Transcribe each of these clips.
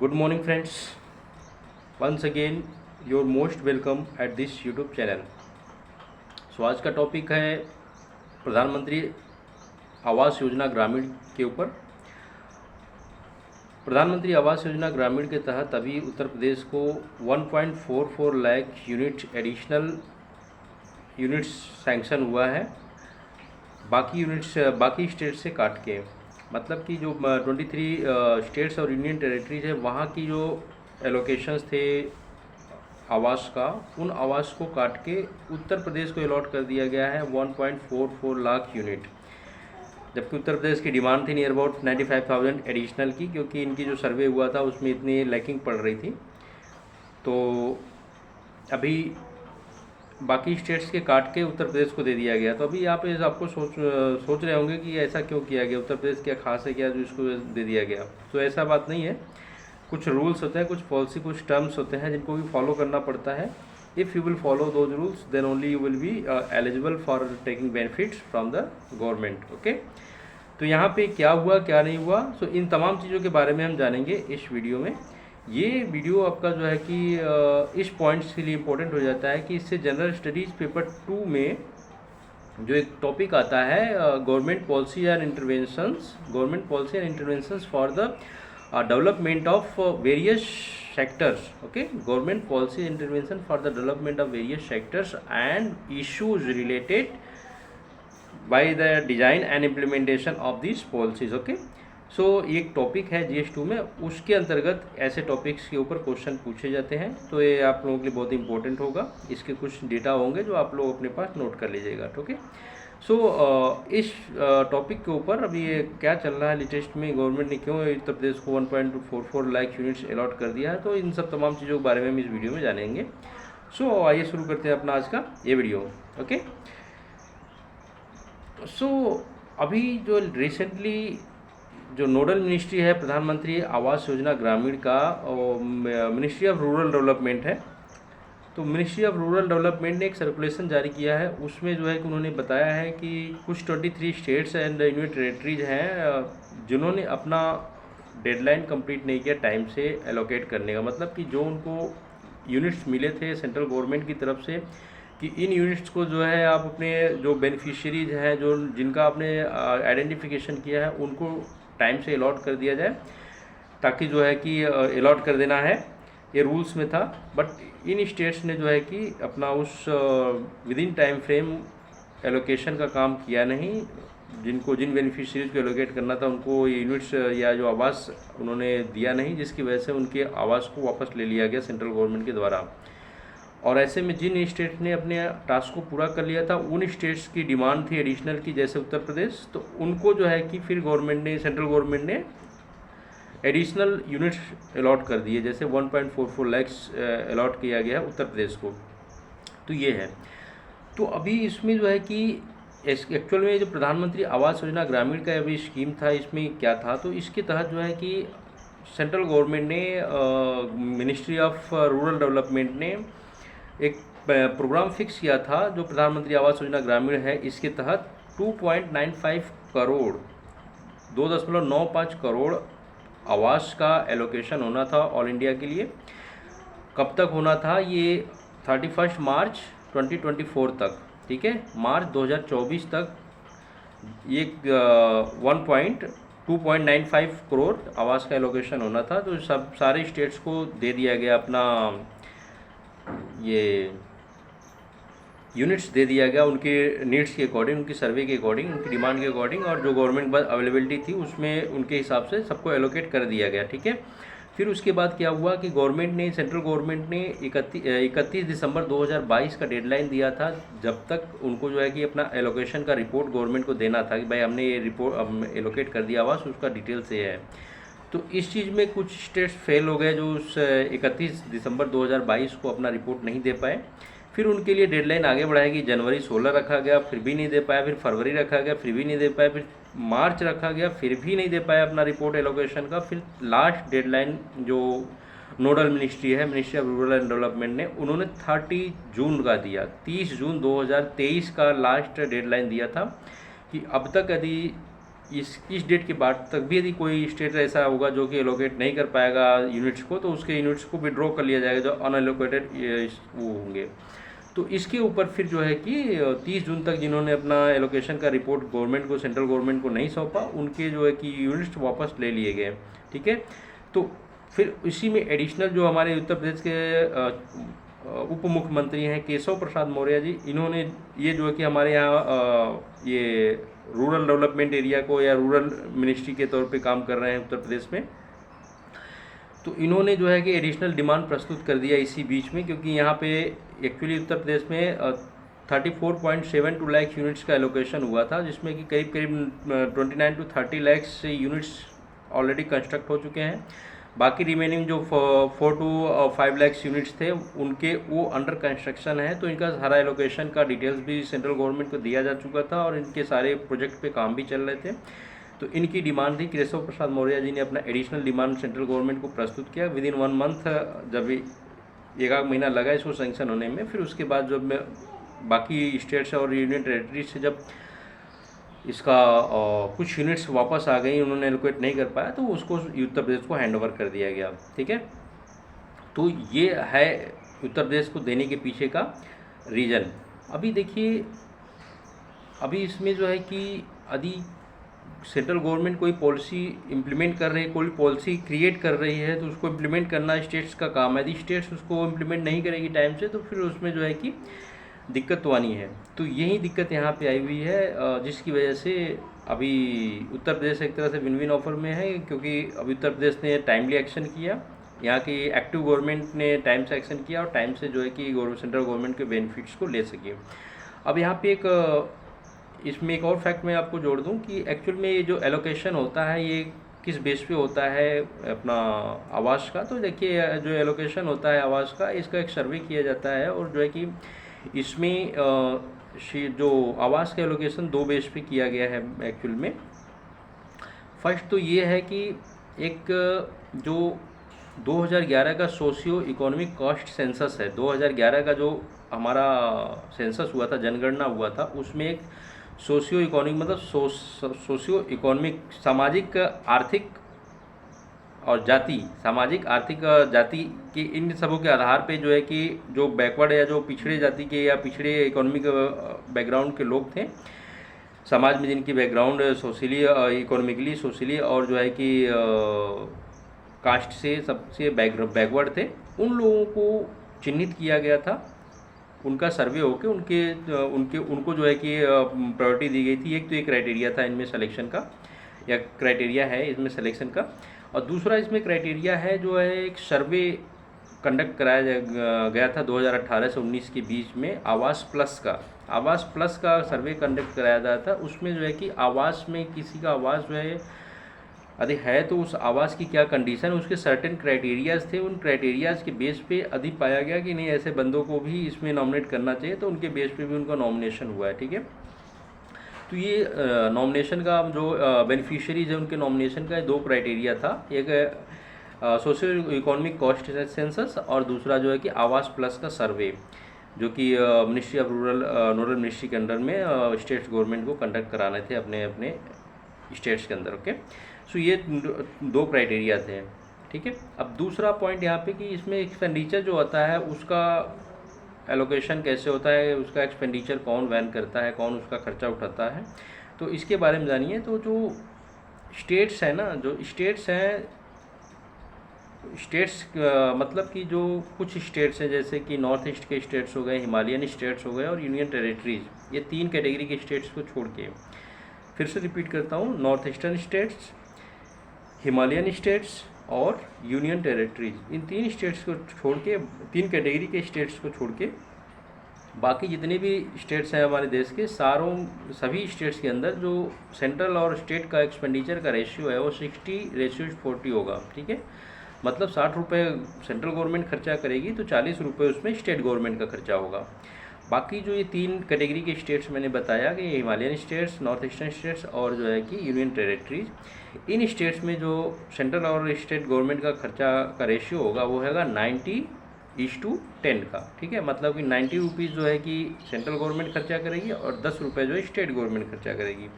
Good morning, friends. Once again, you're most welcome at this YouTube channel. आज का topic है प्रधानमंत्री आवास योजना ग्रामीण के ऊपर। प्रधानमंत्री आवास योजना ग्रामीण के तहत अभी उत्तर प्रदेश को 1.44 लाख एडिशनल यूनिट्स सैंक्शन हुआ है, बाकी स्टेट से काट के। मतलब कि जो 23 स्टेट्स और यूनियन टेरिटरीज है, वहाँ की जो एलोकेशंस थे आवास का, उन आवास को काट के उत्तर प्रदेश को अलॉट कर दिया गया है 1.44 लाख यूनिट। जबकि उत्तर प्रदेश की डिमांड थी नियर अबाउट 95,000 एडिशनल की, क्योंकि इनकी जो सर्वे हुआ था उसमें इतनी लैकिंग पड़ रही थी। तो अभी बाकी स्टेट्स के काट के उत्तर प्रदेश को दे दिया गया। तो अभी यहाँ पे आपको सोच रहे होंगे कि ऐसा क्यों किया गया, उत्तर प्रदेश क्या खास है क्या जो इसको दे दिया गया। तो ऐसा बात नहीं है, कुछ रूल्स होते हैं, कुछ पॉलिसी, कुछ टर्म्स होते हैं जिनको भी फॉलो करना पड़ता है। If you will follow those rules then only you will be eligible for taking benefits from the government. Okay, तो यहाँ पे क्या हुआ क्या नहीं हुआ, सो इन तमाम चीज़ों के बारे में हम जानेंगे इस वीडियो में। ये वीडियो आपका जो है कि इस पॉइंट्स के लिए इम्पोर्टेंट हो जाता है कि इससे जनरल स्टडीज़ पेपर 2 में जो एक टॉपिक आता है government policy and interventions for the development of various sectors. Okay, government policy intervention for the development of various sectors and issues related by the design and implementation of this policies. Okay, so एक topic है GS2 में, उसके अंतर्गत ऐसे topics के ऊपर question पूछे जाते हैं। तो ये आप लोगों के लिए बहुत इंपॉर्टेंट होगा। इसके कुछ डेटा होंगे जो आप लोग अपने पास नोट कर लीजिएगा। ठीक है, सो इस टॉपिक के ऊपर अभी ये क्या चल रहा है लेटेस्ट में, गवर्नमेंट ने क्यों उत्तर प्रदेश को 1.44 लाख यूनिट्स अलॉट कर दिया है, तो इन सब तमाम चीज़ों के बारे में हम इस वीडियो में जानेंगे। सो आइए शुरू करते हैं अपना आज का ये वीडियो। ओके, सो अभी जो रिसेंटली जो नोडल मिनिस्ट्री है प्रधानमंत्री आवास योजना ग्रामीण का, मिनिस्ट्री ऑफ रूरल डेवलपमेंट है। तो मिनिस्ट्री ऑफ रूरल डेवलपमेंट ने एक सर्कुलेशन जारी किया है। उसमें जो है कि उन्होंने बताया है कि कुछ 23 स्टेट्स एंड यूनियन टेरिटरीज हैं जिन्होंने अपना डेडलाइन कंप्लीट नहीं किया टाइम से एलोकेट करने का। मतलब कि जो उनको यूनिट्स मिले थे सेंट्रल गवर्नमेंट की तरफ से कि इन यूनिट्स को जो है आप अपने जो बेनिफिशियरीज हैं, जो जिनका आपने आइडेंटिफिकेशन किया है, उनको टाइम से अलॉट कर दिया जाए, ताकि जो है कि अलॉट कर देना है, ये रूल्स में था। बट इन स्टेट्स ने जो है कि अपना उस with in time frame allocation का काम किया नहीं। जिन बेनिफिशियरीज को एलोकेट करना था उनको यूनिट्स या जो आवास उन्होंने दिया नहीं, जिसकी वजह से उनके आवास को वापस ले लिया गया सेंट्रल गवर्नमेंट के द्वारा। और ऐसे में जिन स्टेट्स ने अपने टास्क को पूरा कर लिया था, उन स्टेट्स की डिमांड थी एडिशनल की, जैसे उत्तर प्रदेश, तो उनको जो है कि फिर सेंट्रल गवर्नमेंट ने एडिशनल यूनिट्स अलॉट कर दिए, जैसे 1.44 लैक्स अलॉट किया गया है उत्तर प्रदेश को। तो ये है। तो अभी इसमें जो है कि एक्चुअल में जो प्रधानमंत्री आवास योजना ग्रामीण का अभी स्कीम था, इसमें क्या था, तो इसके तहत जो है कि सेंट्रल गवर्नमेंट ने मिनिस्ट्री ऑफ रूरल डेवलपमेंट ने एक प्रोग्राम फिक्स किया था जो प्रधानमंत्री आवास योजना ग्रामीण है। इसके तहत 2.95 करोड़ 2.95 करोड़ आवास का एलोकेशन होना था ऑल इंडिया के लिए। कब तक होना था, ये 31 मार्च 2024 तक। ठीक है, मार्च 2024 तक ये 2.95 करोड़ आवास का एलोकेशन होना था। तो सारे स्टेट्स को दे दिया गया अपना ये यूनिट्स दे दिया गया उनके नीड्स के अकॉर्डिंग, उनकी सर्वे के अकॉर्डिंग, उनकी डिमांड के अकॉर्डिंग, और जो गवर्नमेंट बस अवेलेबिलिटी थी उसमें उनके हिसाब से सबको एलोकेट कर दिया गया। ठीक है, फिर उसके बाद क्या हुआ कि सेंट्रल गवर्नमेंट ने 31 दिसंबर 2022 का डेडलाइन दिया था, जब तक उनको जो है कि अपना एलोकेशन का रिपोर्ट गवर्नमेंट को देना था कि भाई हमने ये रिपोर्ट एलोकेट कर दिया आवास, उसका डिटेल से है। तो इस चीज़ में कुछ स्टेट्स फेल हो गए जो उस 31 दिसंबर 2022 को अपना रिपोर्ट नहीं दे पाए। फिर उनके लिए डेडलाइन आगे बढ़ाएगी, जनवरी 16 रखा गया, फिर भी नहीं दे पाया, फिर फरवरी रखा गया, फिर भी नहीं दे पाया, फिर मार्च रखा गया, फिर भी नहीं दे पाया अपना रिपोर्ट एलोकेशन का। फिर लास्ट डेडलाइन जो नोडल मिनिस्ट्री है, ministry of rural and development ने, उन्होंने 30 जून का दिया, 30 जून 2023 का लास्ट डेडलाइन दिया था कि अब तक यदि इस डेट के बाद तक भी यदि कोई स्टेट ऐसा होगा जो कि एलोकेट नहीं कर पाएगा यूनिट्स को, तो उसके यूनिट्स को विड्रॉ कर लिया जाएगा जो अनएलोकेटेड वो होंगे। तो इसके ऊपर फिर जो है कि 30 जून तक जिन्होंने अपना एलोकेशन का रिपोर्ट गवर्नमेंट को, सेंट्रल गवर्नमेंट को नहीं सौंपा, उनके जो है कि यूनिट्स वापस ले लिए गए। ठीक है, तो फिर इसी में एडिशनल जो हमारे उत्तर प्रदेश के उप मुख्यमंत्री हैं केशव प्रसाद मौर्य जी, इन्होंने ये जो है कि हमारे यहाँ ये रूरल डेवलपमेंट एरिया को या रूरल मिनिस्ट्री के तौर पे काम कर रहे हैं उत्तर प्रदेश में। तो इन्होंने जो है कि एडिशनल डिमांड प्रस्तुत कर दिया इसी बीच में, क्योंकि यहाँ पे एक्चुअली उत्तर प्रदेश में 34.72 लाख यूनिट्स का एलोकेशन हुआ था, जिसमें कि करीब करीब 29 to 30 लाख से यूनिट्स ऑलरेडी कंस्ट्रक्ट हो चुके हैं। बाकी रिमेनिंग जो 4 to 5 लाख यूनिट्स थे उनके वो अंडर कंस्ट्रक्शन है। तो इनका सारा एलोकेशन का डिटेल्स भी सेंट्रल गवर्नमेंट को दिया जा चुका था और इनके सारे प्रोजेक्ट पे काम भी चल रहे थे। तो इनकी डिमांड थी, केशव प्रसाद मौर्य जी ने अपना एडिशनल डिमांड सेंट्रल गवर्नमेंट को प्रस्तुत किया। विद इन 1 मंथ, जब एक आध महीना लगा इसको सेंक्शन होने में, फिर उसके बाद जब बाकी स्टेट्स और यूनियन टेरेटरीज से जब इसका कुछ यूनिट्स वापस आ गई, उन्होंने एलोकेट नहीं कर पाया, तो उसको उत्तर प्रदेश को हैंड ओवर कर दिया गया। ठीक है, तो ये है उत्तर प्रदेश को देने के पीछे का रीज़न। अभी देखिए, अभी इसमें जो है कि यदि सेंट्रल गवर्नमेंट कोई पॉलिसी इम्प्लीमेंट कर रही है, कोई पॉलिसी क्रिएट कर रही है, तो उसको इम्प्लीमेंट करना स्टेट्स का काम है। यदि स्टेट्स उसको इम्प्लीमेंट नहीं करेगी टाइम से, तो फिर उसमें जो है कि दिक्कत तो आनी है। तो यही दिक्कत यहाँ पे आई हुई है, जिसकी वजह से अभी उत्तर प्रदेश एक तरह से विन विन ऑफर में है, क्योंकि अभी उत्तर प्रदेश ने टाइमली एक्शन किया, यहाँ की एक्टिव गवर्नमेंट ने टाइम से एक्शन किया और टाइम से जो है कि सेंट्रल गवर्नमेंट के बेनिफिट्स को ले सके। अब यहाँ पे इसमें एक और फैक्ट मैं आपको जोड़ दूं कि एक्चुअल में ये जो एलोकेशन होता है ये किस बेस पे होता है अपना आवास का। तो देखिए, जो एलोकेशन होता है आवास का, इसका एक सर्वे किया जाता है और जो है कि इसमें जो आवास का एलोकेशन 2 बेस पे किया गया है एक्चुअल में। फर्स्ट तो ये है कि एक जो 2011 का सोशियो इकोनॉमिक कॉस्ट सेंसस है, 2011 का जो हमारा सेंसस हुआ था, जनगणना हुआ था, उसमें एक सोशियो इकोनॉमिक मतलब सोशियो इकोनॉमिक सामाजिक आर्थिक और जाति, सामाजिक आर्थिक जाति के इन सबों के आधार पे जो है कि जो बैकवर्ड या जो पिछड़े जाति के या पिछड़े इकोनॉमिक बैकग्राउंड के लोग थे समाज में, जिनकी बैकग्राउंड सोशली, इकोनॉमिकली, सोशली और जो है कि कास्ट से सबसे बैकवर्ड थे, उन लोगों को चिन्हित किया गया था। उनका सर्वे होकर उनको जो है कि प्रायोरिटी दी गई थी। एक तो ये क्राइटेरिया था इनमें सिलेक्शन का, या क्राइटेरिया है इसमें सिलेक्शन का, और दूसरा इसमें क्राइटेरिया है जो है एक सर्वे कंडक्ट कराया गया था 2018 से 19 के बीच में आवास प्लस का सर्वे कंडक्ट कराया गया था। उसमें जो है कि आवास में किसी का आवास जो है यदि है तो उस आवास की क्या कंडीशन, उसके सर्टेन क्राइटेरियाज़ थे। उन क्राइटेरियाज़ के बेस पे यदि पाया गया कि नहीं ऐसे बंदों को भी इसमें नॉमिनेट करना चाहिए, तो उनके बेस पे भी उनका नॉमिनेशन हुआ है। ठीक है, तो ये नॉमिनेशन का जो बेनिफिशियरीज है उनके नॉमिनेशन का 2 क्राइटेरिया था, एक सोशियो इकोनॉमिक कॉस्ट सेंसस और दूसरा जो है कि आवास प्लस का सर्वे, जो कि मिनिस्ट्री ऑफ रूरल मिनिस्ट्री के अंडर में स्टेट्स गवर्नमेंट को कंडक्ट कराने थे अपने अपने स्टेट्स के अंदर। ओके, सो ये 2 क्राइटेरिया थे। ठीक है, अब दूसरा पॉइंट यहाँ पे कि इसमें एक्सपेंडिचर जो होता है उसका एलोकेशन कैसे होता है, उसका एक्सपेंडिचर कौन वहन करता है, कौन उसका खर्चा उठाता है, तो इसके बारे में जानिए। तो जो स्टेट्स हैं ना, जो स्टेट्स हैं, मतलब कि जो कुछ स्टेट्स हैं जैसे कि नॉर्थ ईस्ट के स्टेट्स हो गए, हिमालयन स्टेट्स हो गए और यूनियन टेरेटरीज, ये 3 कैटेगरी के स्टेट्स को छोड़ के, फिर से रिपीट करता हूँ, north eastern states, Himalayan states और यूनियन टेरेटरीज, इन 3 स्टेट्स को छोड़ के, 3 कैटेगरी के स्टेट्स को छोड़ के बाकी जितने भी स्टेट्स हैं हमारे देश के, सभी स्टेट्स के अंदर जो सेंट्रल और स्टेट का एक्सपेंडिचर का रेशियो है वो 60:40 होगा। ठीक है, मतलब 60 रुपये सेंट्रल गवर्नमेंट खर्चा करेगी तो 40 रुपये उसमें स्टेट गवर्नमेंट का खर्चा होगा। बाकी जो ये 3 कैटेगरी के स्टेट्स मैंने बताया कि Himalayan states, north eastern states और जो है कि यूनियन टेरेटरीज, इन स्टेट्स में जो सेंट्रल और स्टेट गवर्नमेंट का खर्चा का रेशियो होगा वो हैगा 90:10 का। ठीक है, मतलब कि 90 रुपीज़ जो है कि सेंट्रल गवर्नमेंट खर्चा करेगी और 10 रुपये जो है स्टेट गवर्नमेंट खर्चा करेगी।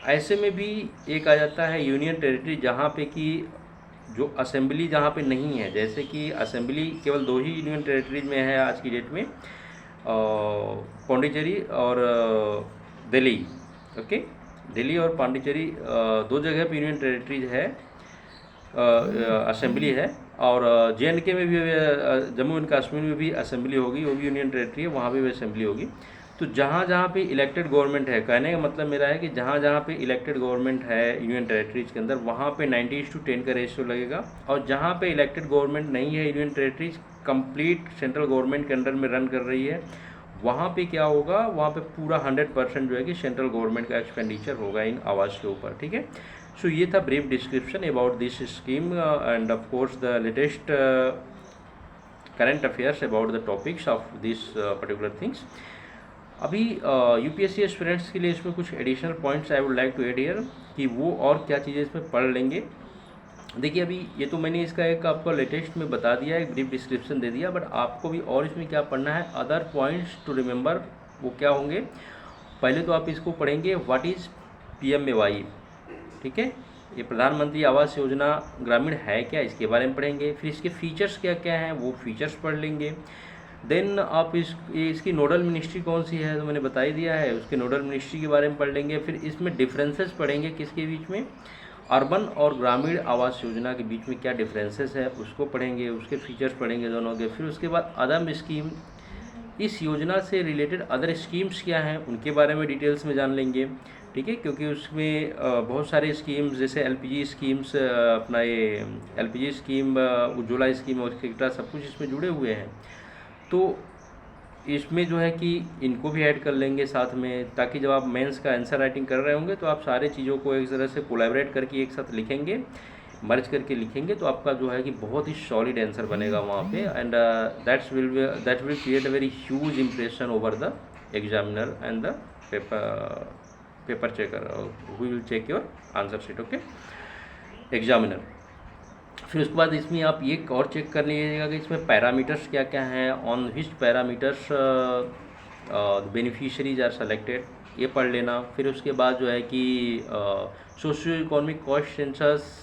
ऐसे में भी एक आ जाता है यूनियन टेरिटरी, जहाँ पे कि जो असेंबली जहाँ पे नहीं है, जैसे कि असेंबली केवल 2 ही यूनियन टेरिटरीज में है आज की डेट में, पौंडीचेरी और दिल्ली। ओके, दिल्ली और पौंडीचेरी 2 जगह पे यूनियन टेरिटरीज है, असेंबली है। और JNK में भी जम्मू एंड कश्मीर में भी असेंबली होगी, वो भी यूनियन टेरिटरी है, वहाँ भी असेंबली होगी। तो जहाँ जहाँ पे इलेक्टेड गवर्नमेंट है, कहने का मतलब मेरा है कि जहाँ जहाँ पे इलेक्टेड गवर्नमेंट है यूनियन टेरिटरीज के अंदर, वहाँ पे 90:10 का रेशियो लगेगा। और जहाँ पे इलेक्टेड गवर्नमेंट नहीं है, union territories complete central government के अंडर में रन कर रही है, वहाँ पे क्या होगा, वहाँ पे पूरा 100% जो है कि सेंट्रल गवर्नमेंट का एक्सपेंडिचर होगा इन आवास के ऊपर। ठीक है, सो ये था brief description about this scheme and of course the latest current affairs about the topics of this particular things. अभी UPSC एस्पिरेंट्स के लिए इसमें कुछ additional points I would like to add here, कि वो और क्या चीज़ें इसमें पढ़ लेंगे। देखिए, अभी ये तो मैंने इसका एक आपको लेटेस्ट में बता दिया, एक ब्रीफ डिस्क्रिप्शन दे दिया, बट आपको भी और इसमें क्या पढ़ना है, अदर पॉइंट्स टू रिमेंबर। वो क्या होंगे, पहले तो आप इसको पढ़ेंगे व्हाट इज़ PMAY। ठीक है, ये प्रधानमंत्री आवास योजना ग्रामीण है क्या, इसके बारे में पढ़ेंगे। फिर इसके फीचर्स क्या क्या हैं, वो फीचर्स पढ़ लेंगे। देन आप इसकी नोडल मिनिस्ट्री कौन सी है, तो मैंने बता ही दिया है, उसके नोडल मिनिस्ट्री के बारे में पढ़ लेंगे। फिर इसमें डिफरेंसेस पढ़ेंगे, किसके बीच में, अर्बन और ग्रामीण आवास योजना के बीच में क्या डिफरेंसेस है, उसको पढ़ेंगे, उसके फीचर्स पढ़ेंगे दोनों के। फिर उसके बाद अदम स्कीम, इस योजना से रिलेटेड अदर स्कीम्स क्या हैं, उनके बारे में डिटेल्स में जान लेंगे। ठीक है, क्योंकि उसमें बहुत सारे स्कीम्स, जैसे LPG स्कीम्स, अपना ये LPG स्कीम, उज्ज्वला स्कीम और एक्सेट्रा सब कुछ इसमें जुड़े हुए हैं। तो इसमें जो है कि इनको भी ऐड कर लेंगे साथ में, ताकि जब आप मेंस का आंसर राइटिंग कर रहे होंगे तो आप सारे चीज़ों को एक तरह से कोलैबोरेट करके एक साथ लिखेंगे, मर्ज करके लिखेंगे, तो आपका जो है कि बहुत ही सॉलिड आंसर बनेगा वहाँ पे। And that will create a very huge impression over the examiner and the paper checker who will check your answer sheet. Okay, examiner. फिर उसके बाद इसमें आप ये और चेक कर लीजिएगा कि इसमें पैरामीटर्स क्या क्या हैं, on which parameters beneficiaries are selected, ये पढ़ लेना। फिर उसके बाद जो है कि सोशियो इकोनॉमिक कॉस्ट सेंसस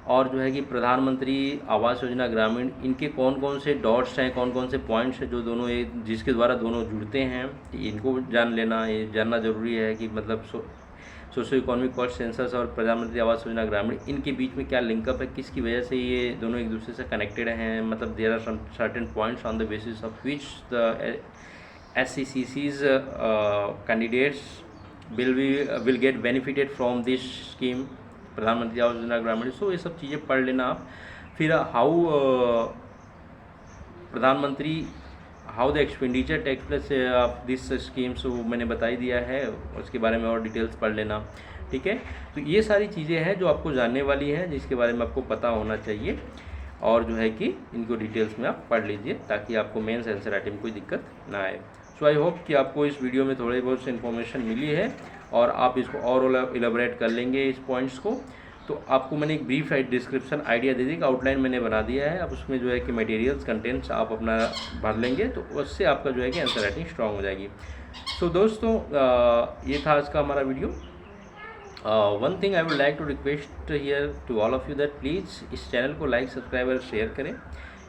और जो है कि प्रधानमंत्री आवास योजना ग्रामीण, इनके कौन कौन से डॉट्स हैं, कौन कौन से पॉइंट्स हैं जो दोनों जिसके द्वारा दोनों जुड़ते हैं, इनको जान लेना, ये जानना ज़रूरी है कि मतलब सोशो इकोनॉमिक कॉस्ट सेंसस और प्रधानमंत्री आवास योजना ग्रामीण, इनके बीच में क्या लिंकअप है, किसकी वजह से ये दोनों एक दूसरे से कनेक्टेड हैं। मतलब there are certain points on the basis of which the SCCC's candidates will get benefited from this scheme Pradhanmantri Awas योजना ग्रामीण। सो ये सब चीज़ें पढ़ लेना आप। फिर how the expenditure takes place of this schemes, वो मैंने बता ही दिया है, उसके बारे में और डिटेल्स पढ़ लेना। ठीक है, तो ये सारी चीज़ें हैं जो आपको जानने वाली हैं, जिसके बारे में आपको पता होना चाहिए, और जो है कि इनको डिटेल्स में आप पढ़ लीजिए ताकि आपको मेंस आंसर राइटिंग में कोई दिक्कत ना आए। सो आई होप कि आपको इस वीडियो में थोड़ी बहुत सी इन्फॉर्मेशन मिली है और आप इसको और इलेबोरेट कर लेंगे इस पॉइंट्स को। तो आपको मैंने एक ब्रीफ डिस्क्रिप्शन आइडिया दे दी, आउटलाइन मैंने बना दिया है। अब उसमें जो है कि मटेरियल्स कंटेंट्स आप अपना भर लेंगे, तो उससे आपका जो है कि आंसर राइटिंग स्ट्रांग हो जाएगी। सो दोस्तों, ये था आज का हमारा video. One thing I would like to request here to all of you that please इस चैनल को लाइक, सब्सक्राइब और शेयर करें,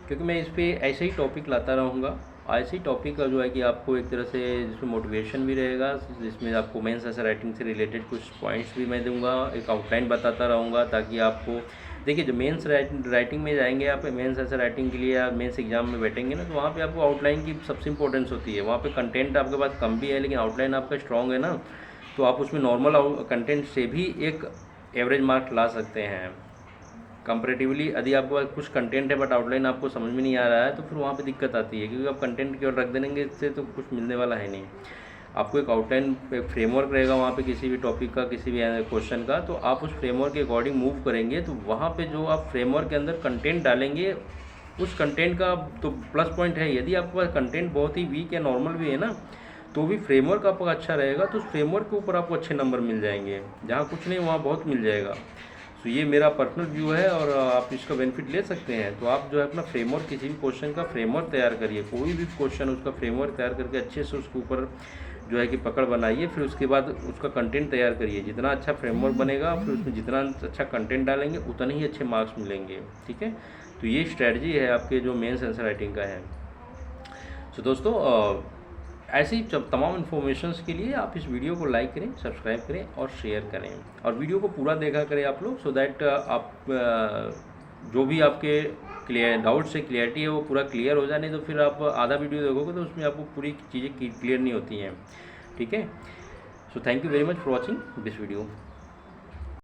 क्योंकि मैं इस पर ऐसे ही टॉपिक लाता रहूँगा। ऐसे ही टॉपिक का जो है कि आपको एक तरह से जिसमें मोटिवेशन भी रहेगा, जिसमें आपको मेंस आंसर राइटिंग से रिलेटेड कुछ पॉइंट्स भी मैं दूंगा, एक आउटलाइन बताता रहूँगा, ताकि आपको देखिए जो मेंस राइटिंग में जाएंगे आप, मेंस आंसर राइटिंग के लिए या मेंस एग्जाम में बैठेंगे ना, तो वहाँ पे आपको आउटलाइन की सबसे इंपॉर्टेंस होती है। वहाँ पे कंटेंट आपके पास कम भी है, लेकिन आउटलाइन आपका स्ट्रॉन्ग है ना, तो आप उसमें नॉर्मल कंटेंट से भी एक एवरेज मार्क ला सकते हैं। कंपैरेटिवली यदि आपके पास कुछ कंटेंट है बट आउटलाइन आपको समझ में नहीं आ रहा है, तो फिर वहाँ पे दिक्कत आती है, क्योंकि आप कंटेंट की ओर रख देंगे, इससे तो कुछ मिलने वाला है नहीं। आपको एक आउटलाइन फ्रेमवर्क रहेगा वहाँ पे किसी भी टॉपिक का, किसी भी क्वेश्चन का, तो आप उस फ्रेमवर्क के अकॉर्डिंग मूव करेंगे। तो वहाँ पे जो आप फ्रेमवर्क के अंदर कंटेंट डालेंगे, उस कंटेंट का तो प्लस पॉइंट है। यदि आपके पास कंटेंट बहुत ही वीक या नॉर्मल भी है ना, तो भी फ्रेमवर्क आपका अच्छा रहेगा, तो उस फ्रेमवर्क के ऊपर आपको अच्छे नंबर मिल जाएंगे। जहाँ कुछ नहीं वहाँ बहुत मिल जाएगा। तो ये मेरा पर्सनल व्यू है और आप इसका बेनिफिट ले सकते हैं। तो आप जो है अपना फ्रेमवर्क, किसी भी क्वेश्चन का फ्रेमवर्क तैयार करिए, कोई भी क्वेश्चन उसका फ्रेमवर्क तैयार करके अच्छे से उसके ऊपर जो है कि पकड़ बनाइए, फिर उसके बाद उसका कंटेंट तैयार करिए। जितना अच्छा फ्रेमवर्क बनेगा, फिर उसमें जितना अच्छा कंटेंट डालेंगे उतने ही अच्छे मार्क्स मिलेंगे, ठीक है। तो ये स्ट्रैटेजी है आपके जो मेंस आंसर राइटिंग का है। तो दोस्तों ऐसी तमाम इन्फॉर्मेशंस के लिए आप इस वीडियो को लाइक करें, सब्सक्राइब करें और शेयर करें, और वीडियो को पूरा देखा करें आप लोग, सो दैट आप जो भी आपके डाउट से क्लियरिटी है वो पूरा क्लियर हो जाए। नहीं तो फिर आप आधा वीडियो देखोगे तो उसमें आपको पूरी चीज़ें क्लियर नहीं होती हैं, ठीक है। So thank you very much for watching this video.